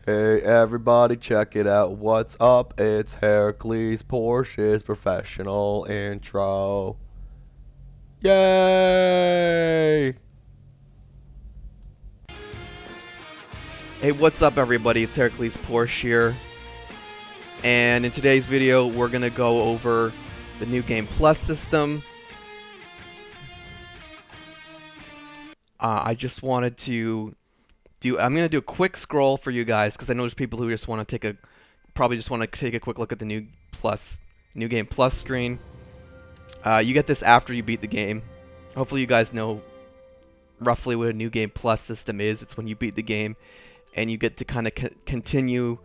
Hey everybody, check it out. What's up? It's Hercules Porsche's professional intro. Yay! Hey, what's up everybody? It's Hercules Porsche here, and in today's video we're gonna go over the new Game Plus system. I just wanted to I'm gonna do a quick scroll for you guys because I know there's people who just want to probably just want to take a quick look at the new Game Plus screen. You get this after you beat the game. Hopefully you guys know roughly what a new Game Plus system is. It's when you beat the game and you get to kind of continue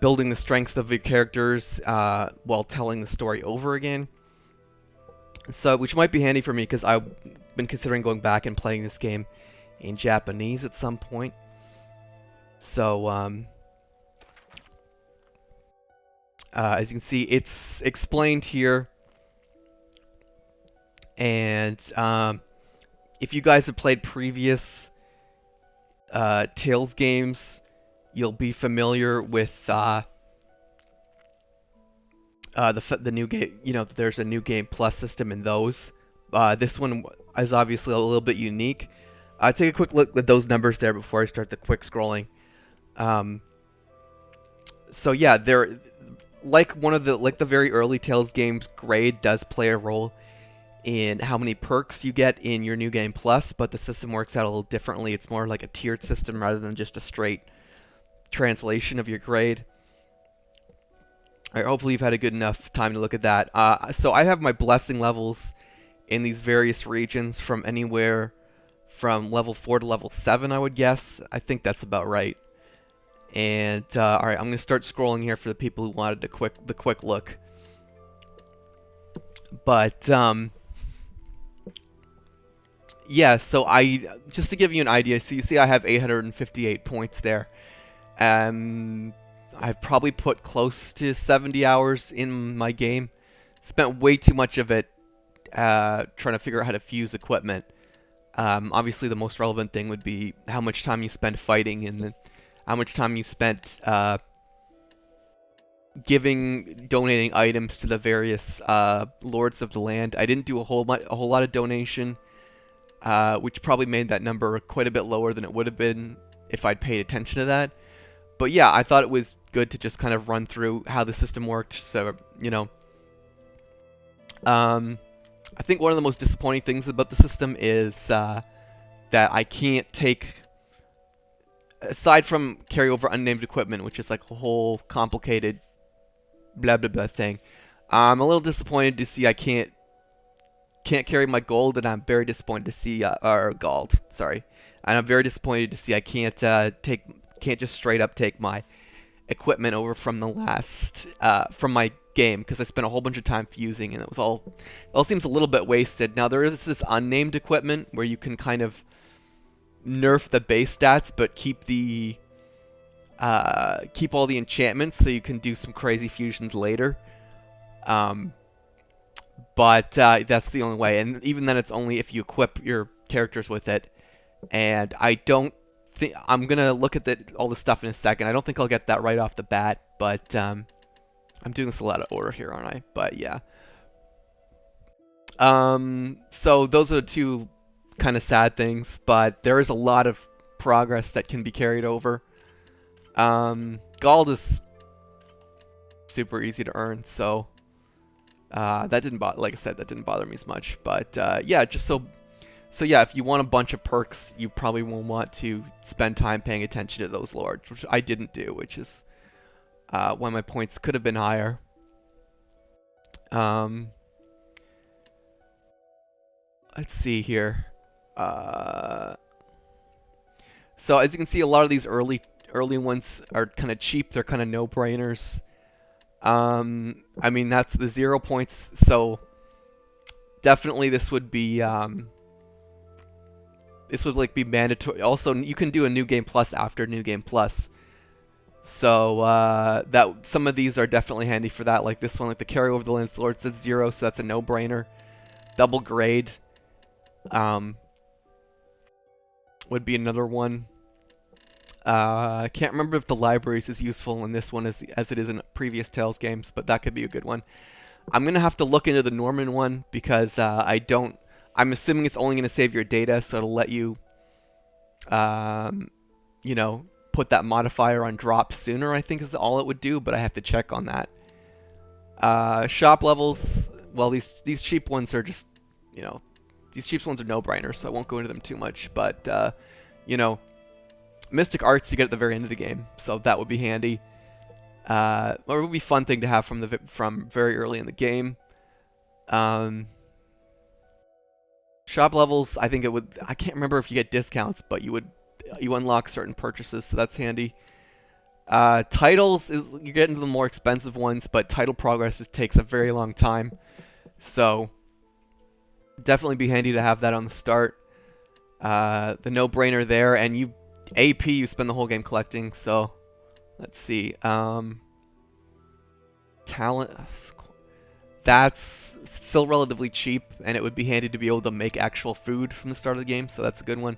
building the strength of your characters while telling the story over again. So, which might be handy for me because I've been considering going back and playing this game in Japanese at some point. So, as you can see, it's explained here. And if you guys have played previous Tales games, you'll be familiar with the new game. You know, there's a new Game Plus system in those. This one is obviously a little bit unique. Take a quick look at those numbers there before I start the quick scrolling. So yeah, they're like the very early Tales games. Grade does play a role in how many perks you get in your new Game Plus, but the system works out a little differently. It's more like a tiered system rather than just a straight translation of your grade. All right, hopefully you've had a good enough time to look at that. So I have my blessing levels in these various regions from anywhere from level 4 to level 7, I would guess. I think that's about right. And all right, I'm gonna start scrolling here for the people who wanted the quick look. But yeah, so just to give you an idea, so you see I have 858 points there. I've probably put close to 70 hours in my game. Spent way too much of it trying to figure out how to fuse equipment. Obviously, the most relevant thing would be how much time you spend fighting and how much time you spent donating items to the various lords of the land. I didn't do a whole lot of donation, which probably made that number quite a bit lower than it would have been if I'd paid attention to that. But yeah, I thought it was good to just kind of run through how the system worked. So, you know, I think one of the most disappointing things about the system is that I can't take, aside from carry over unnamed equipment, which is like a whole complicated blah blah blah thing. I'm a little disappointed to see I can't carry my gold, and I'm very disappointed to see or gold, sorry. And I'm very disappointed to see I can't can't just straight up take my equipment over from the last from my game because I spent a whole bunch of time fusing and it all seems a little bit wasted. Now there is this unnamed equipment where you can kind of nerf the base stats but keep all the enchantments so you can do some crazy fusions later. But that's the only way, and even then it's only if you equip your characters with it. And I don't think I'm gonna look at all the stuff in a second. I don't think I'll get that right off the bat, but I'm doing this a lot of order here, aren't I? But yeah. So those are the two kind of sad things, but there is a lot of progress that can be carried over. Gold is super easy to earn, so that didn't bother. Like I said, that didn't bother me as much. But yeah, so yeah, if you want a bunch of perks, you probably won't want to spend time paying attention to those lords, which I didn't do, which is why my points could have been higher. Let's see here. So as you can see, a lot of these early ones are kind of cheap. They're kind of no-brainers. I mean, that's the 0 points, so definitely this would be like be mandatory. Also, you can do a new game plus after new game plus. So that some of these are definitely handy for that. Like this one, like the carry over the Lance Lord says 0, so that's a no-brainer. Double grade would be another one. I can't remember if the library is as useful in this one as it is in previous Tales games, but that could be a good one. I'm gonna have to look into the Norman one because I don't. I'm assuming it's only gonna save your data, so it'll let you, um, you know, put that modifier on drop sooner. I think is all it would do, but I have to check on that. Shop levels. Well, these cheap ones are just, you know, these cheap ones are no-brainers, so I won't go into them too much. But you know, Mystic Arts you get at the very end of the game, so that would be handy. Or it would be a fun thing to have from very early in the game. Um, Shop levels, I think it would. I can't remember if you get discounts, but you unlock certain purchases, so that's handy. Titles, you get into the more expensive ones, but title progress takes a very long time, so definitely be handy to have that on the start. The no-brainer there, and AP you spend the whole game collecting, so let's see. Talent, that's still relatively cheap, and it would be handy to be able to make actual food from the start of the game, so that's a good one.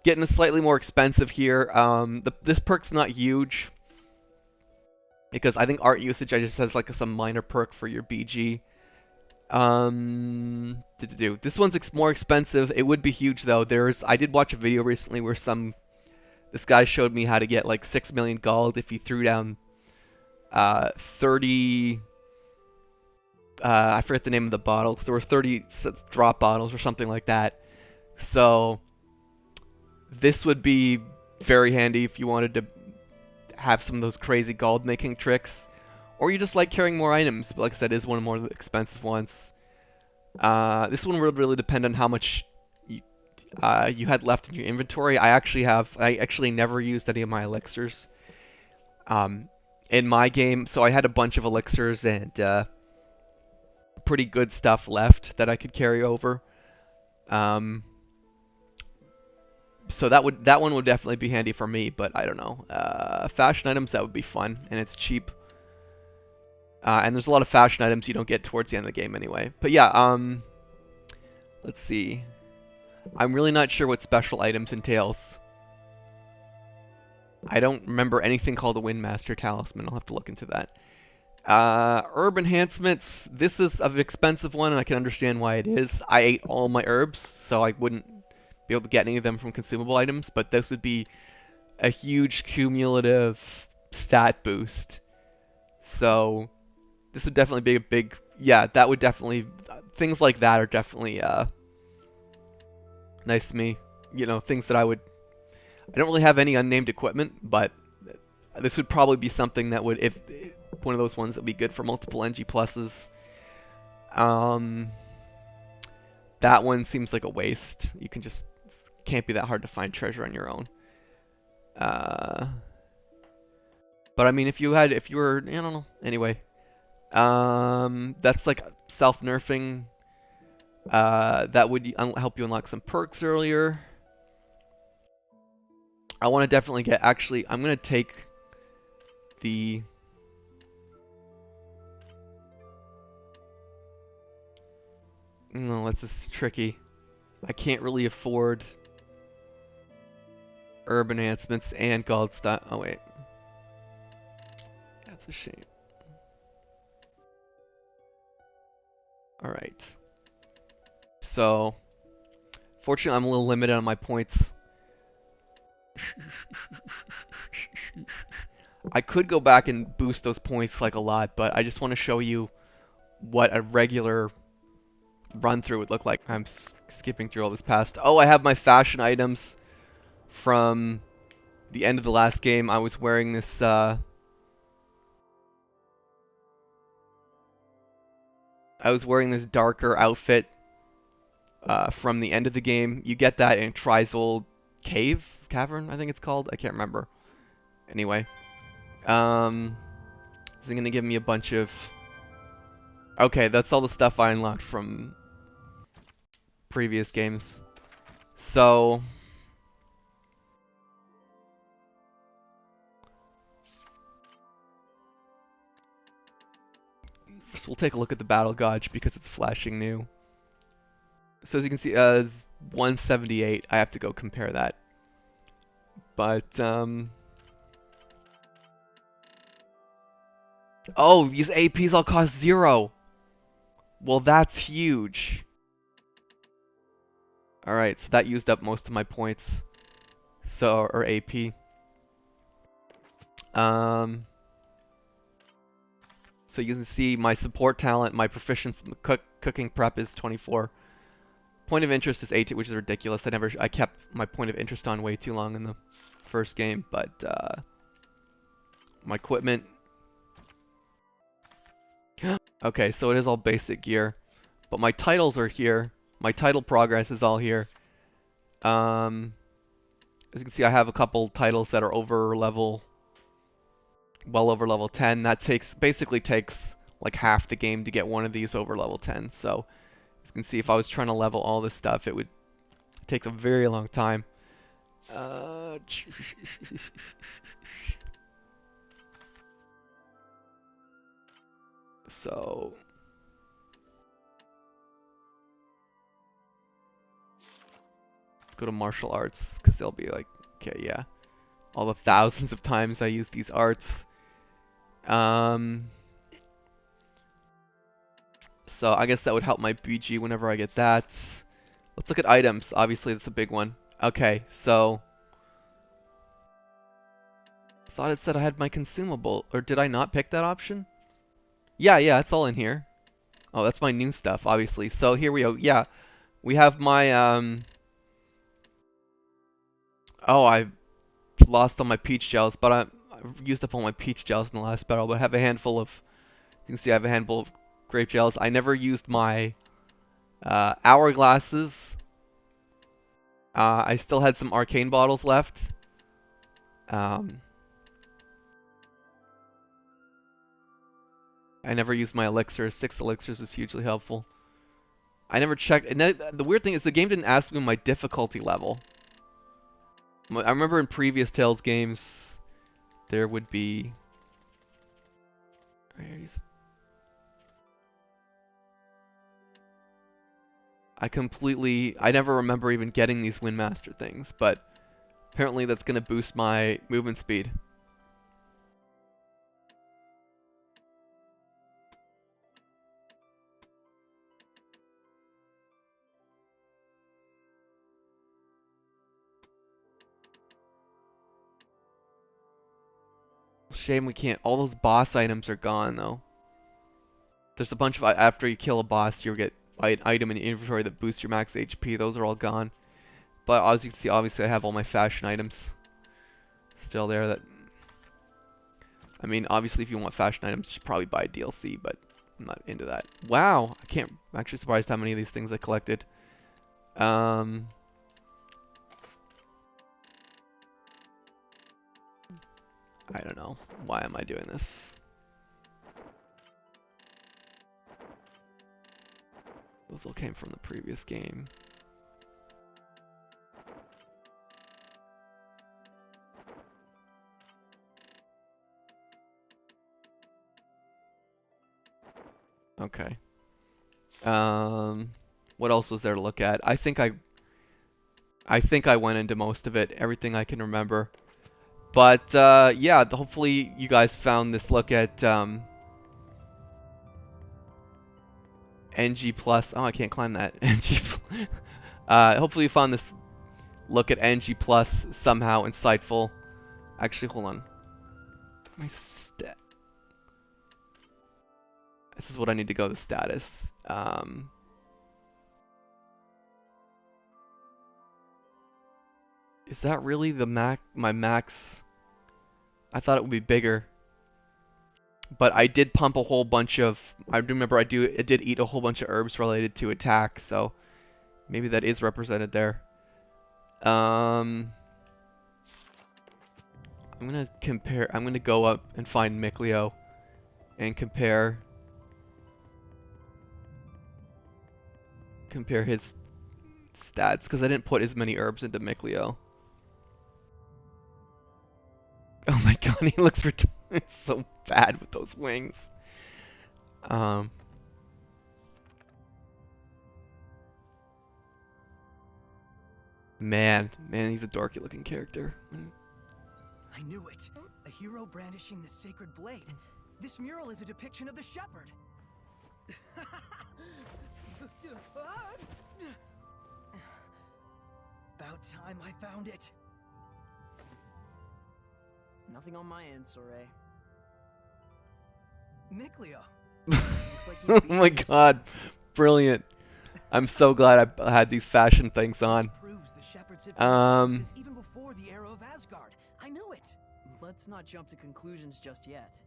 Getting slightly more expensive here. This perk's not huge, because I think art usage just has like some minor perk for your BG. This one's more expensive. It would be huge though. I did watch a video recently where this guy showed me how to get like 6 million gold if you threw down 30. I forget the name of the bottles. There were 30 drop bottles or something like that. So this would be very handy if you wanted to have some of those crazy gold making tricks, or you just like carrying more items. But like I said, it is one of the more expensive ones. This one would really depend on how much you had left in your inventory. I actually never used any of my elixirs in my game, so I had a bunch of elixirs and pretty good stuff left that I could carry over. So that one would definitely be handy for me, but I don't know. Fashion items, that would be fun, and it's cheap. And there's a lot of fashion items you don't get towards the end of the game anyway. But yeah, let's see. I'm really not sure what special items entails. I don't remember anything called a Windmaster Talisman. I'll have to look into that. Herb enhancements. This is an expensive one, and I can understand why it is. I ate all my herbs, so I wouldn't be able to get any of them from consumable items, but this would be a huge cumulative stat boost. So this would definitely be a big, yeah, that would definitely, things like that are definitely nice to me. You know, things that I don't really have any unnamed equipment, but this would probably be something that would, if one of those ones that would be good for multiple NG pluses. That one seems like a waste. Can't be that hard to find treasure on your own. But I mean, if you were, I don't know. Anyway, that's like self-nerfing. That would help you unlock some perks earlier. I want to definitely get. Actually, I'm gonna take the. No, that's just tricky. I can't really afford herb enhancements and gold stuff. Oh wait, that's a shame. All right. So, fortunately, I'm a little limited on my points. I could go back and boost those points like a lot, but I just want to show you what a regular run through would look like. I'm skipping through all this past. Oh, I have my fashion items from the end of the last game. I was wearing this darker outfit from the end of the game. You get that in Trizold Cavern, I think it's called. I can't remember. Anyway, is it gonna give me a bunch of? Okay, that's all the stuff I unlocked from previous games. So first we'll take a look at the Battle Gauge because it's flashing new. So as you can see, 178. I have to go compare that. But oh, these APs all cost 0. Well, that's huge. All right, so that used up most of my points. So or AP. Um. So you can see my support talent, my proficiency, cooking prep is 24. Point of interest is 18, which is ridiculous. I kept my point of interest on way too long in the first game, but my equipment. Okay, so it is all basic gear, but my titles are here. My title progress is all here. As you can see, I have a couple titles that are over level, well over level 10. That basically takes like half the game to get one of these over level 10. So as you can see, if I was trying to level all this stuff, it takes a very long time. So let's go to martial arts because they'll be like, okay, yeah, all the thousands of times I use these arts. So I guess that would help my BG whenever I get that. Let's look at items. Obviously, that's a big one. Okay, so thought it said I had my consumable, or did I not pick that option? Yeah, it's all in here. Oh, that's my new stuff, obviously. So here we go. Yeah, we have my oh, I lost all my peach gels, but I've used up all my peach gels in the last battle. But I have a handful of. You can see I have a handful of grape gels. I never used my hourglasses. I still had some arcane bottles left. Um, I never used my elixirs. 6 elixirs is hugely helpful. I never checked. And the weird thing is the game didn't ask me my difficulty level. I remember in previous Tales games, there would be. I never remember even getting these Windmaster things, but apparently that's going to boost my movement speed. Shame we can't. All those boss items are gone though. There's a bunch of after you kill a boss, you get an item in your inventory that boosts your max HP. Those are all gone. But as you can see, obviously I have all my fashion items still there. That I mean, obviously if you want fashion items, you should probably buy DLC, but I'm not into that. Wow, I'm actually surprised how many of these things I collected. I don't know. Why am I doing this? Those all came from the previous game. Okay. What else was there to look at? I think I went into most of it, everything I can remember. But yeah, hopefully you guys found this look at NG Plus. Oh, I can't climb that. NG. Hopefully you found this look at NG Plus somehow insightful. Actually, hold on. My stat. This is what I need to go to status. Is that really the my max? I thought it would be bigger. But I did pump a whole bunch of. I remember I did eat a whole bunch of herbs related to attack, so maybe that is represented there. I'm gonna compare. I'm gonna go up and find Mikleo and compare his stats because I didn't put as many herbs into Mikleo. Oh my god, he looks so bad with those wings. Man, he's a dorky looking character. I knew it. A hero brandishing the sacred blade. This mural is a depiction of the shepherd. About time I found it. Nothing on my end, Soray. Mikleo. Looks like you Oh beat my me this god, brilliant. I'm so glad I had these fashion things on. This proves the shepherds had been Um, since even before the Arrow of Asgard. I knew it. Let's not jump to conclusions just yet.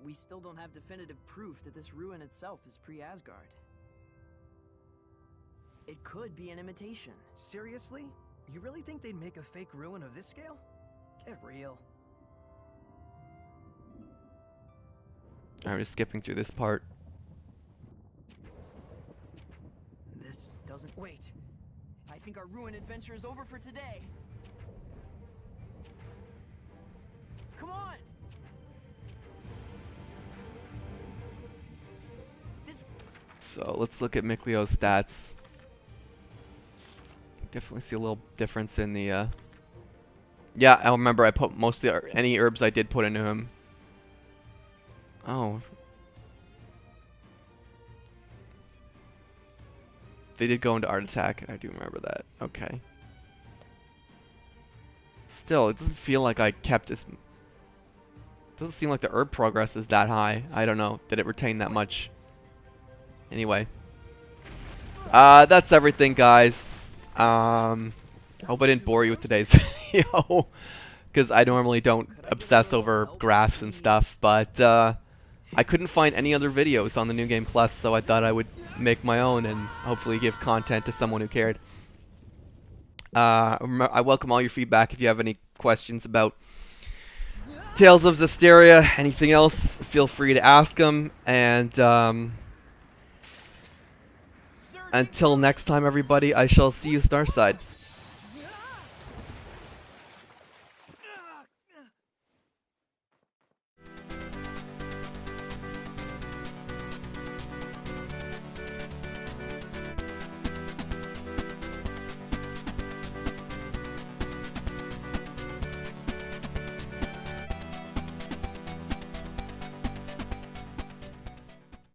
We still don't have definitive proof that this ruin itself is pre-Asgard. It could be an imitation. Seriously? You really think they'd make a fake ruin of this scale? Get real. I'm just skipping through this part. This doesn't... Wait. I think our ruin adventure is over for today. Come on! This... So let's look at Mikleo's stats. Definitely see a little difference in the, Yeah, I remember I put mostly any herbs I did put into him. Oh. They did go into art attack. I do remember that. Okay. Still, it doesn't feel like I kept as... Doesn't seem like the herb progress is that high. I don't know. Did it retain that much? Anyway. That's everything, guys. Hope I didn't bore you with today's video. Because I normally don't obsess over graphs and stuff. But, I couldn't find any other videos on the New Game Plus, so I thought I would make my own and hopefully give content to someone who cared. I welcome all your feedback if you have any questions about Tales of Zesteria, anything else, feel free to ask them. And until next time, everybody, I shall see you Starside.